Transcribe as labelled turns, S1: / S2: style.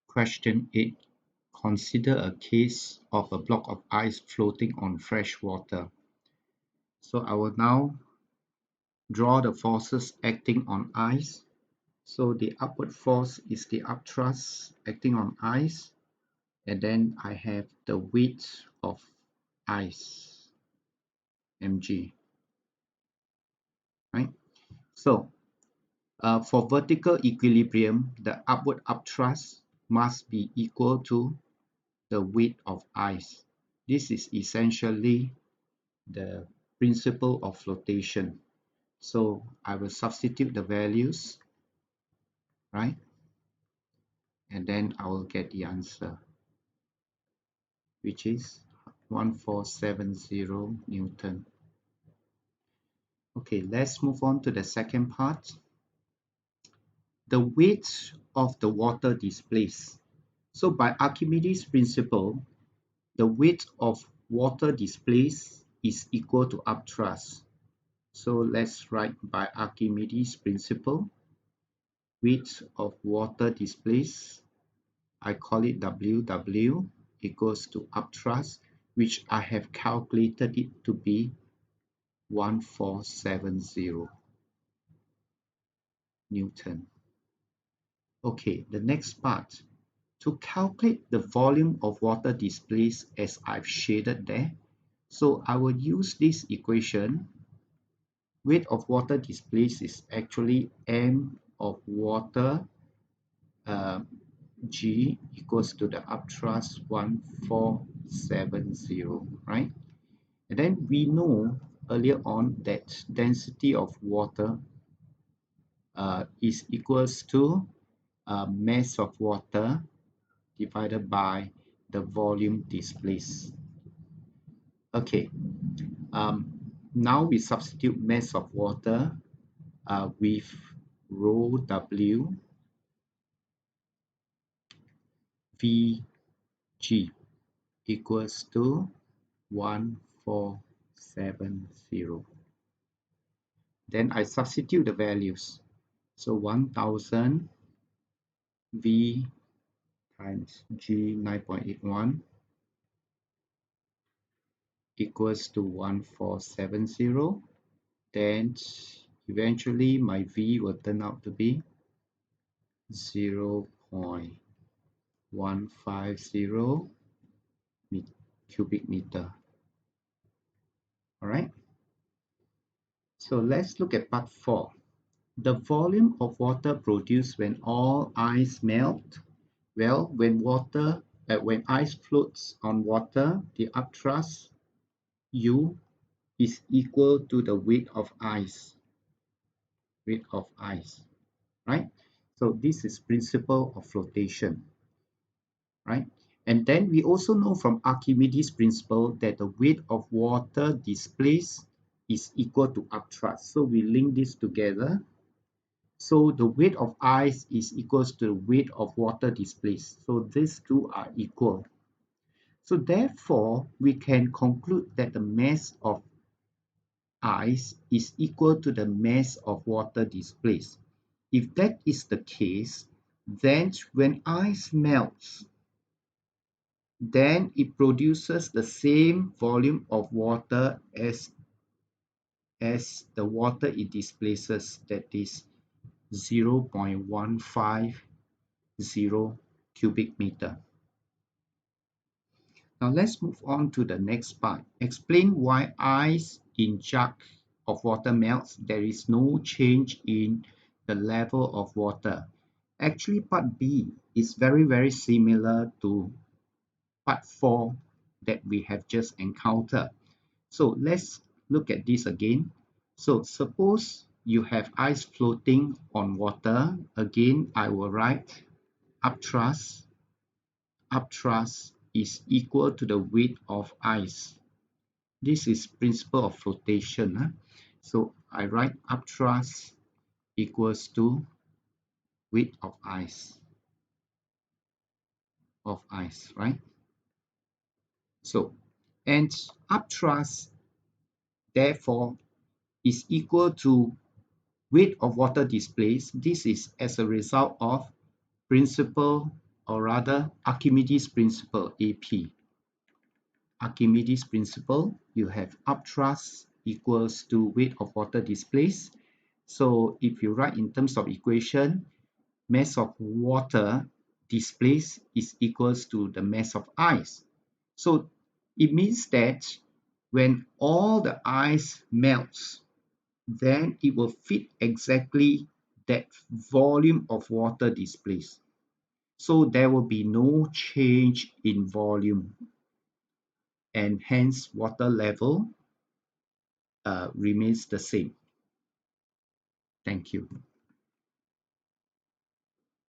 S1: Question 8. Consider a case of a block of ice floating on fresh water. So I will now draw the forces acting on ice. So the upward force is the upthrust acting on ice, and then I have the weight of ice, mg, right? So for vertical equilibrium, the upward upthrust must be equal to the weight of ice. This is essentially the principle of flotation. So I will substitute the values, right? And then I will get the answer, which is 1470 Newton. Okay, let's move on to the second part. The weight of the water displaced. So by Archimedes' principle, the weight of water displaced is equal to upthrust. So let's write by Archimedes' principle, weight of water displaced, I call it WW, equals to upthrust, which I have calculated it to be 1470 Newton. Okay, the next part. To calculate the volume of water displaced as I've shaded there, so I will use this equation. Weight of water displaced is actually m of water G equals to the upthrust 1470, right? And then we know earlier on that density of water is equals to mass of water divided by the volume displaced. Okay, now we substitute mass of water with rho W Vg equals to 1470. Then I substitute the values. So 1000 V times G 9.81 equals to 1470. Then eventually my V will turn out to be 0.150 cubic meter. All right. So let's look at part 4. The volume of water produced when all ice melt. Well, when ice floats on water, the upthrust U is equal to the weight of ice. Right? So this is principle of flotation, right? And then we also know from Archimedes' principle that the weight of water displaced is equal to upthrust. So we link this together. So the weight of ice is equals to the weight of water displaced. So these two are equal. So therefore, we can conclude that the mass of ice is equal to the mass of water displaced. If that is the case, then when ice melts, then it produces the same volume of water as the water it displaces, that is 0.150 cubic meter. Now let's move on to the next part. Explain why ice in jug of water melts. There is no change in the level of water. Actually, part B is very similar to part 4 that we have just encountered. So let's look at this again. So suppose you have ice floating on water. Again, I will write upthrust. Upthrust is equal to the weight of ice. This is principle of flotation. So I write upthrust equals to weight of ice, right? So, and upthrust therefore is equal to weight of water displaced. This is as a result of principle or rather Archimedes principle, AP. Archimedes principle, you have upthrust equals to weight of water displaced. So if you write in terms of equation, mass of water displaced is equals to the mass of ice. So it means that when all the ice melts, then it will fit exactly that volume of water displaced. So there will be no change in volume, and hence water level remains the same. Thank you.